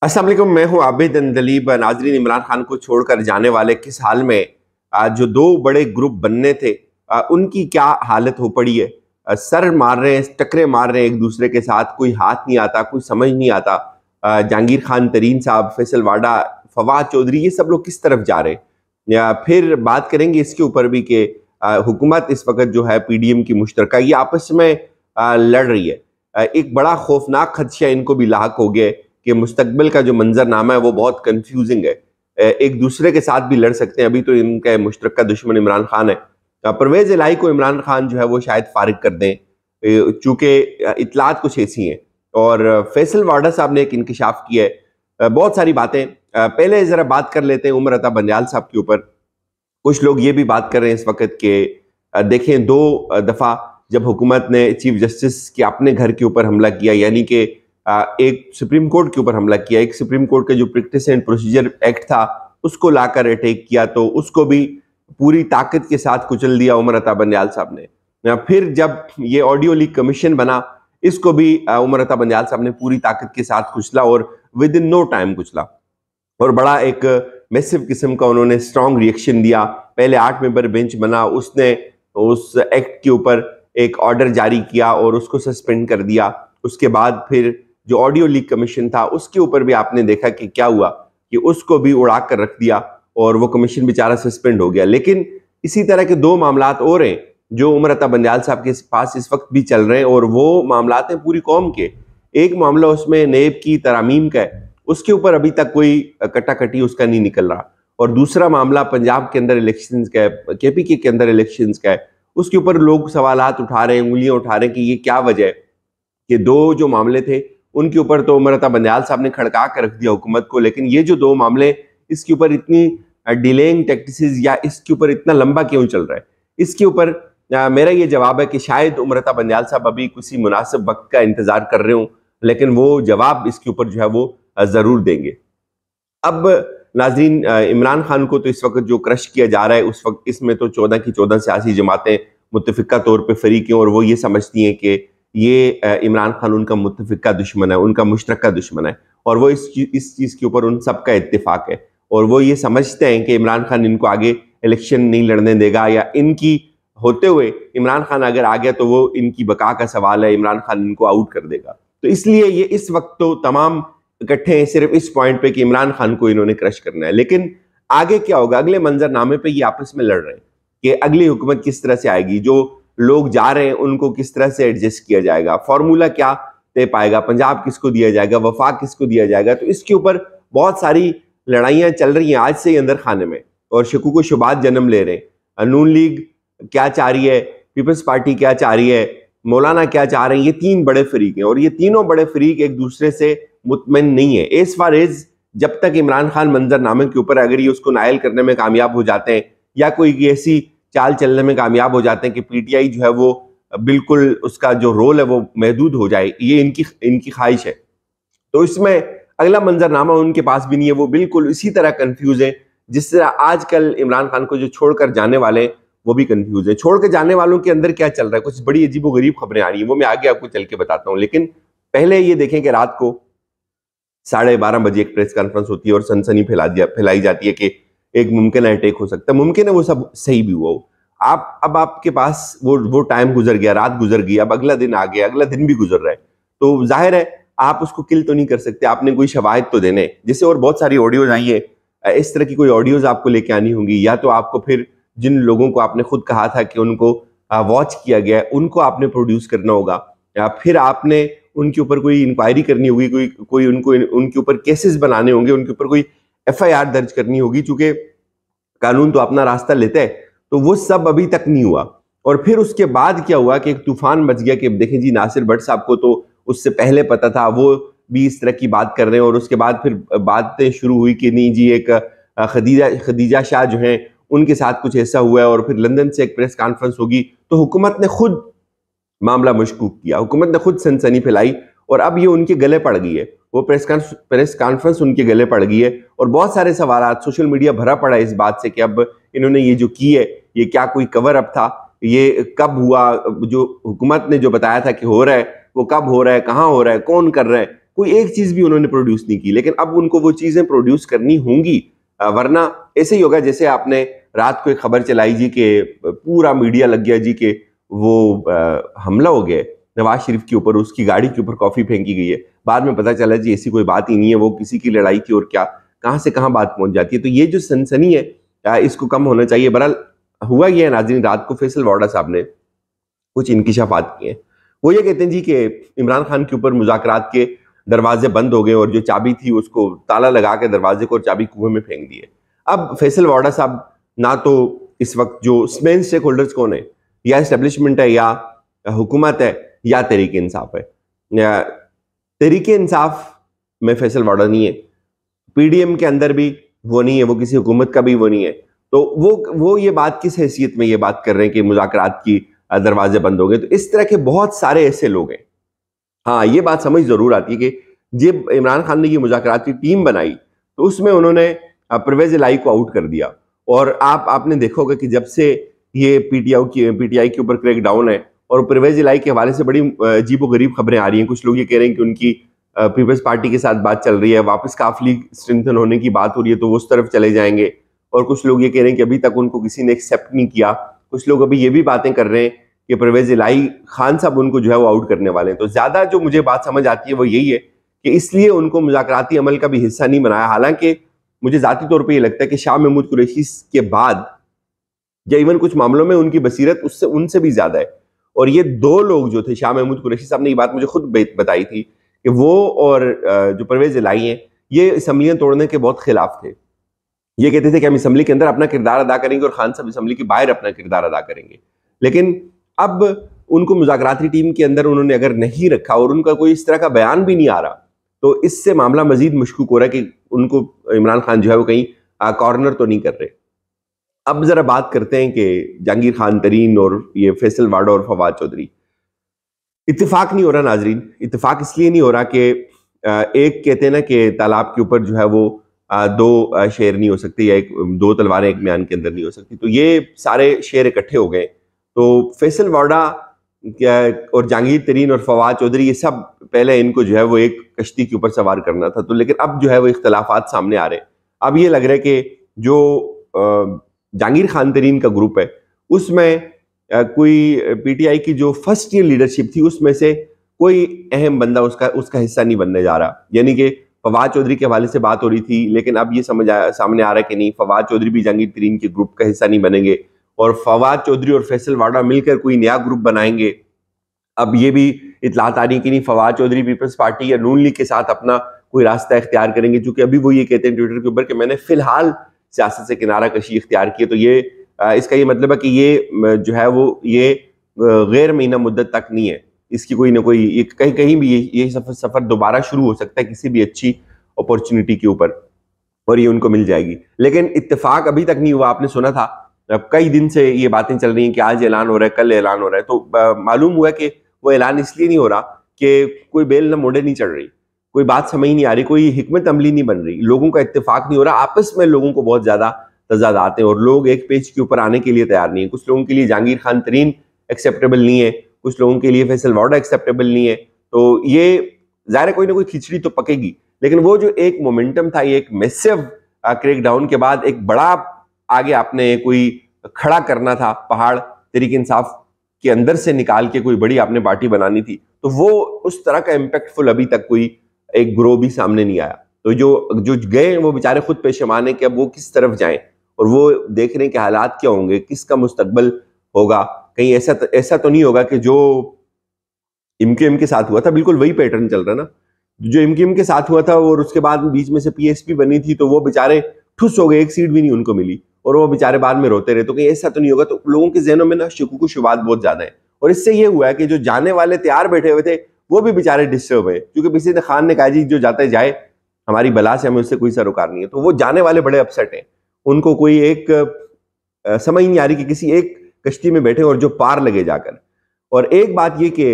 अस्सलाम वालेकुम, मैं हूं आबिद अंदलीब। नाजरीन, इमरान खान को छोड़कर जाने वाले किस हाल में जो दो बड़े ग्रुप बनने थे उनकी क्या हालत हो पड़ी है। सर मार रहे हैं, टकरे मार रहे हैं एक दूसरे के साथ, कोई हाथ नहीं आता, कोई समझ नहीं आता। जहांगीर खान तरीन साहब, फैसल वाडा, फवाद चौधरी, ये सब लोग किस तरफ जा रहे हैं। या फिर बात करेंगे इसके ऊपर भी कि हुकूमत इस वक्त जो है पीडीएम की मुश्तरका, ये आपस में लड़ रही है। एक बड़ा खौफनाक खदशा इनको भी लाक हो गया कि मुस्तकबिल का जो मंजरनामा है वो बहुत कंफ्यूजिंग है। एक दूसरे के साथ भी लड़ सकते हैं। अभी तो इनका मुश्तरका दुश्मन इमरान खान है। परवेज इलाही को इमरान खान जो है वो शायद फारिग कर दें, चूंकि इतलात कुछ ऐसी हैं। और फैसल वाडा साहब ने एक इंकशाफ किया है। बहुत सारी बातें, पहले जरा बात कर लेते हैं उमर अता बंदयाल साहब के ऊपर। कुछ लोग ये भी बात कर रहे हैं इस वक्त के देखें, दो दफा जब हुकूमत ने चीफ जस्टिस के अपने घर के ऊपर हमला किया, यानी कि एक सुप्रीम कोर्ट के ऊपर हमला किया, एक सुप्रीम कोर्ट का जो प्रैक्टिस एंड प्रोसीजर एक्ट था उसको लाकर अटैक किया, तो उसको भी पूरी ताकत के साथ कुचल दिया उमर अता बंदयाल साहब ने। फिर जब ये ऑडियो लीक कमीशन बना, इसको भी उमर अता बंदयाल साहब ने पूरी ताकत के साथ कुचला और विद इन नो टाइम कुचला। और बड़ा एक मैसिव किस्म का उन्होंने स्ट्रॉन्ग रिएक्शन दिया। पहले 8 मेंबर बेंच बना, उसने उस एक्ट के ऊपर एक ऑर्डर जारी किया और उसको सस्पेंड कर दिया। उसके बाद फिर जो ऑडियो लीक कमीशन था उसके ऊपर भी आपने देखा कि क्या हुआ, कि उसको भी उड़ा कर रख दिया और वो कमीशन बेचारा सस्पेंड हो गया। लेकिन इसी तरह के दो मामलात और हैं जो उमर अता बंदयाल साहब के पास इस वक्त भी चल रहे हैं, और वो मामलात हैं पूरी कौम के। एक मामला उसमें नेब की तरामीम का है, उसके ऊपर अभी तक कोई कटाकटी उसका नहीं निकल रहा। और दूसरा मामला पंजाब के अंदर इलेक्शंस का है, केपीके के अंदर इलेक्शंस का है, उसके ऊपर लोग सवालात उठा रहे हैं, उंगलियां उठा रहे हैं कि ये क्या वजह है कि दो जो मामले थे उनके ऊपर तो उमर अता बंदयाल साहब ने खड़का कर रख दिया हुकूमत को, लेकिन ये जो दो मामले, इसके ऊपर इतनी डिलेइंग टैक्टिसेस या इसके ऊपर इतना लंबा क्यों चल रहा है। इसके ऊपर मेरा ये जवाब है कि शायद उमर अता बंदयाल साहब अभी किसी मुनासिब वक्त का इंतजार कर रहे हो, लेकिन वो जवाब इसके ऊपर जो है वो जरूर देंगे। अब नाजरीन, इमरान खान को तो इस वक्त जो क्रश किया जा रहा है, उस वक्त इसमें तो 14 की 14 सियासी जमातें मुतफिका तौर पर फरीक हैं और वो ये समझती हैं कि ये इमरान खान उनका मुतफिका दुश्मन है, उनका मुश्तरका दुश्मन है, और वो इस चीज़ के ऊपर उन सबका इत्तेफाक है। और वो ये समझते हैं कि इमरान खान इनको आगे इलेक्शन नहीं लड़ने देगा, या इनकी होते हुए इमरान खान अगर आ गया तो वो इनकी बका का सवाल है, इमरान खान इनको आउट कर देगा। तो इसलिए ये इस वक्त तो तमाम इकट्ठे हैं सिर्फ इस पॉइंट पे कि इमरान खान को इन्होंने क्रश करना है। लेकिन आगे क्या होगा, अगले मंजरनामे पे ये आपस में लड़ रहे हैं कि अगली हुकूमत किस तरह से आएगी, जो लोग जा रहे हैं उनको किस तरह से एडजस्ट किया जाएगा, फॉर्मूला क्या तय पाएगा, पंजाब किसको दिया जाएगा, वफाक किसको दिया जाएगा। तो इसके ऊपर बहुत सारी लड़ाइयां चल रही हैं आज से ही अंदर खाने में, और शकूक व शुबात जन्म ले रहे हैं। नून लीग क्या चाह रही है, पीपल्स पार्टी क्या चाह रही है, मौलाना क्या चाह रहे हैं, ये तीन बड़े फरीक हैं और ये तीनों बड़े फरीक एक दूसरे से मुतमईन नहीं है। एज फार एज जब तक इमरान खान मंजरनामे के ऊपर अगर ये उसको नायल करने में कामयाब हो जाते हैं, या कोई ऐसी चाल चलने में कामयाब हो जाते हैं कि पीटीआई जो है वो बिल्कुल उसका जो रोल है वो महदूद हो जाए, ये इनकी ख्वाहिश है, तो इसमें अगला मंजरनामा उनके पास भी नहीं है। वो बिल्कुल इसी तरह कंफ्यूज है जिस तरह आजकल इमरान खान को जो छोड़कर जाने वाले हैं वो भी कंफ्यूज है। छोड़ के जाने वालों के अंदर क्या चल रहा है, कुछ बड़ी अजीबो गरीब खबरें आ रही हैं, वो मैं आगे आपको चल के बताता हूँ। लेकिन पहले ये देखें कि रात को 12:30 बजे एक प्रेस कॉन्फ्रेंस होती है और सनसनी फैलाई जाती है कि एक मुमकिन अटैक हो सकता है। मुमकिन है वो सब सही भी हुआ हो। अब आपके पास वो टाइम गुजर गया, रात गुजर गई, अब अगला दिन आ गया, अगला दिन भी गुजर रहा है, तो जाहिर है आप उसको किल तो नहीं कर सकते, आपने कोई शवाहिद तो देने। जैसे और बहुत सारी ऑडियोज आई है, इस तरह की कोई ऑडियोज आपको लेके आनी होंगी, या तो आपको फिर जिन लोगों को आपने खुद कहा था कि उनको वॉच किया गया है उनको आपने प्रोड्यूस करना होगा, या फिर आपने उनके ऊपर कोई इंक्वायरी करनी होगी, कोई उनको उनके ऊपर केसेस बनाने होंगे, उनके ऊपर कोई एफआईआर दर्ज करनी होगी, चूंकि कानून तो अपना रास्ता लेता है। तो वो सब अभी तक नहीं हुआ। और फिर उसके बाद क्या हुआ कि एक तूफान मच गया कि देखें जी, नासिर भट्ट साहब को तो उससे पहले पता था, वो भी इस तरह की बात कर रहे हैं, और उसके बाद फिर बातें शुरू हुई कि नहीं जी, एक खदीजा शाह जो हैं उनके साथ कुछ ऐसा हुआ है, और फिर लंदन से एक प्रेस कॉन्फ्रेंस होगी। तो हुकूमत ने खुद मामला मशकूक किया, हुकूमत ने खुद सनसनी फैलाई, और अब ये उनके गले पड़ गई है। वो प्रेस कॉन्फ्रेंस उनके गले पड़ गई है, और बहुत सारे सवालात, सोशल मीडिया भरा पड़ा है इस बात से कि अब इन्होंने ये जो की है ये क्या कोई कवर अप था, ये कब हुआ, जो हुकूमत ने जो बताया था कि हो रहा है वो कब हो रहा है, कहाँ हो रहा है, कौन कर रहा है, कोई एक चीज भी उन्होंने प्रोड्यूस नहीं की, लेकिन अब उनको वो चीजें प्रोड्यूस करनी होंगी, वरना ऐसे ही होगा जैसे आपने रात को एक खबर चलाई जी कि पूरा मीडिया लग गया जी कि वो हमला हो गया नवाज शरीफ के ऊपर, उसकी गाड़ी के ऊपर कॉफी फेंकी गई है। बाद में पता चला जी ऐसी कोई बात ही नहीं है, वो किसी की लड़ाई थी, और क्या कहां से कहां बात पहुंच जाती है। तो ये जो सनसनी है इसको कम होना चाहिए। बहरहाल हुआ ये है नाज़रीन, रात को फैसल वाडा साहब ने कुछ इंकिशाफात किए। वो ये कहते हैं जी कि इमरान खान के ऊपर मुज़ाकरात के दरवाजे बंद हो गए और जो चाबी थी उसको ताला लगा के दरवाजे को और चाबी कुएं में फेंक दिए। अब फैसल वाडा साहब ना तो इस वक्त जो मेन स्टेक होल्डर्स कौन है, या एस्टेब्लिशमेंट है, या हुकूमत है, या तहरीक इंसाफ है। तहरीक इंसाफ में फैसल वाडा नहीं है, पीडीएम के अंदर भी वो नहीं है, वो किसी हुकूमत का भी वो नहीं है। तो वो ये बात किस हैसियत में ये बात कर रहे हैं कि मुज़ाकरात की दरवाजे बंद हो गए। तो इस तरह के बहुत सारे ऐसे लोग हैं। हाँ, ये बात समझ जरूर आती है कि जब इमरान खान ने ये मुज़ाकरात की टीम बनाई तो उसमें उन्होंने परवेज इलाही को आउट कर दिया। और आपने देखा होगा कि जब से ये पीटीआई के ऊपर क्रैक डाउन है और परवेज इलाही के हवाले से बड़ी अजीबोगरीब खबरें आ रही हैं। कुछ लोग ये कह रहे हैं कि उनकी पीपल्स पार्टी के साथ बात चल रही है, वापस काफिली स्ट्रेंथन होने की बात हो रही है, तो वो उस तरफ चले जाएंगे। और कुछ लोग ये कह रहे हैं कि अभी तक उनको किसी ने एक्सेप्ट नहीं किया। कुछ लोग अभी ये भी बातें कर रहे हैं कि परवेज इलाही खान साहब उनको जो है वो आउट करने वाले हैं। तो ज्यादा जो मुझे बात समझ आती है वो यही है कि इसलिए उनको मुज़ाकराती अमल का भी हिस्सा नहीं बनाया। हालांकि मुझे जाती तौर पर यह लगता है कि शाह महमूद कुरैशी के बाद या इवन कुछ मामलों में उनकी बसीरत उनसे भी ज्यादा है। और ये दो लोग जो थे, शाह महमूद कुरैशी साहब ने ये बात मुझे खुद बताई थी कि वो और जो परवेज इलाही हैं ये असम्बलियां तोड़ने के बहुत खिलाफ थे। ये कहते थे कि हम असम्बली के अंदर अपना किरदार अदा करेंगे और खान साहब असम्बली के बाहर अपना किरदार अदा करेंगे। लेकिन अब उनको मुज़ाकराती टीम के अंदर उन्होंने अगर नहीं रखा और उनका कोई इस तरह का बयान भी नहीं आ रहा, तो इससे मामला मजीद मुश्किल हो रहा है कि उनको इमरान खान जो है वो कहीं कॉर्नर तो नहीं कर रहे। अब जरा बात करते हैं कि जहांगीर खान तरीन और ये फैसल वाडा और फवाद चौधरी, इत्तेफाक नहीं हो रहा नाजरीन। इत्तेफाक इसलिए नहीं हो रहा कि एक कहते हैं ना कि तालाब के ऊपर जो है वो दो शेर नहीं हो सकते, या दो तलवारें एक म्यान के अंदर नहीं हो सकती। तो ये सारे शेर इकट्ठे हो गए। तो फैसल वाडा और जहांगीर तरीन और फवाद चौधरी, ये सब पहले इनको जो है वो एक कश्ती के ऊपर सवार करना था। तो लेकिन अब जो है वो इख्तलाफात सामने आ रहे हैं। अब ये लग रहा है कि जो जहांगीर खान तरीन का ग्रुप है उसमें कोई पीटीआई की जो फर्स्ट ईयर लीडरशिप थी उसमें से कोई अहम बंदा उसका हिस्सा नहीं बनने जा रहा। यानी कि फवाद चौधरी के हवाले से बात हो रही थी, लेकिन अब ये सामने आ रहा है कि नहीं, फवाद चौधरी भी जहांगीर तरीन के ग्रुप का हिस्सा नहीं बनेंगे और फवाद चौधरी और फैसल वाडा मिलकर कोई नया ग्रुप बनाएंगे। अब ये भी इतलात आ रही कि नहीं, फवाद चौधरी पीपल्स पार्टी या नून लीग के साथ अपना कोई रास्ता इख्तियार करेंगे, क्योंकि अभी वो ये कहते हैं ट्विटर के ऊपर कि मैंने फिलहाल सियासत से किनारा कशी इख्तियार की है। तो ये इसका ये मतलब है कि ये जो है वो ये गैर महीना मुद्दत तक नहीं है, इसकी कोई ना कोई कहीं कहीं भी ये सफर दोबारा शुरू हो सकता है किसी भी अच्छी अपॉर्चुनिटी के ऊपर, और ये उनको मिल जाएगी। लेकिन इत्तेफाक अभी तक नहीं हुआ। आपने सुना था अब कई दिन से ये बातें चल रही हैं कि आज ऐलान हो रहा है, कल ऐलान हो रहा है। तो मालूम हुआ कि वो ऐलान इसलिए नहीं हो रहा कि कोई बेल न मोड़े नहीं चढ़ रही, कोई बात समझ नहीं आ रही, कोई हिकमत अमली नहीं बन रही, लोगों का इत्तेफाक नहीं हो रहा। आपस में लोगों को बहुत ज्यादा तजादात हैं और लोग एक पेज के ऊपर आने के लिए तैयार नहीं है। कुछ लोगों के लिए जहांगीर खान तरीन एक्सेप्टेबल नहीं है, कुछ लोगों के लिए फैसल वाडा एक्सेप्टेबल नहीं है। तो ये जाहिर है कोई ना कोई खिचड़ी तो पकेगी। लेकिन वो जो एक मोमेंटम था, ये एक मैसिव क्रैकडाउन के बाद एक बड़ा आगे आपने कोई खड़ा करना था पहाड़, तहरीक इंसाफ के अंदर से निकाल के कोई बड़ी आपने पार्टी बनानी थी, तो वो उस तरह का इम्पैक्टफुल अभी तक कोई एक ग्रोह भी सामने नहीं आया। तो जो गए वो बेचारे खुद पेशेमान है कि अब वो किस तरफ जाएं, और वो देख रहे हैं कि हालात क्या होंगे, किसका मुस्तकबल होगा। कहीं ऐसा तो नहीं होगा कि जो इमकेएम के साथ हुआ था बिल्कुल वही पैटर्न चल रहा ना, जो इमकेएम के साथ हुआ था और उसके बाद बीच में से पीएसपी बनी थी, तो वो बेचारे ठुस हो गए, एक सीट भी नहीं उनको मिली और वो बेचारे बाद में रोते रहे। तो कहीं ऐसा तो नहीं होगा। तो लोगों के जहनों में ना शुकूक शुबात बहुत ज्यादा है, और इससे ये हुआ है कि जो जाने वाले तैयार बैठे हुए थे वो भी बेचारे डिस्टर्ब है, क्योंकि किसी ने खान ने कहा जी जो जाता है जाए, हमारी बला से हमें उससे कोई सरोकार नहीं है। तो वो जाने वाले बड़े अपसेट हैं, उनको कोई एक समझ नहीं आ रही कि किसी एक कश्ती में बैठे और जो पार लगे जाकर। और एक बात ये कि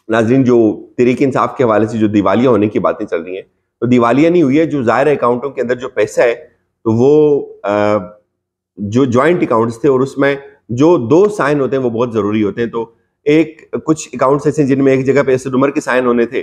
नाज़रीन, जो तहरीक इंसाफ के हवाले से जो दिवालिया होने की बातें चल रही हैं, तो दिवालिया नहीं हुई है। जो ज़ाहिर अकाउंटों के अंदर जो पैसा है, तो वो जो ज्वाइंट अकाउंट्स थे और उसमें जो 2 साइन होते हैं वो बहुत जरूरी होते हैं। तो एक कुछ अकाउंट्स ऐसे जिनमें एक जगह पे असद उमर के साइन होने थे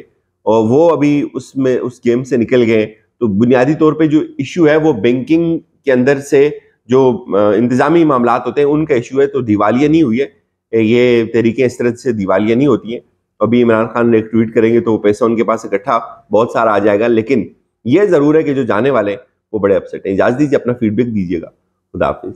और वो अभी उसमें उस गेम से निकल गए। तो बुनियादी तौर पे जो इशू है वो बैंकिंग के अंदर से जो इंतजामी मामलात होते हैं उनका इशू है। तो दिवालिया नहीं हुई है, ये तरीके इस तरह से दिवालिया नहीं होती हैं। अभी इमरान खान एक ट्वीट करेंगे तो वो पैसा उनके पास इकट्ठा बहुत सारा आ जाएगा, लेकिन ये जरूर है कि जो जाने वाले हैं वो बड़े अपसेट हैं। इजाजत दीजिए, अपना फीडबैक दीजिएगा। खुदा हाफिज।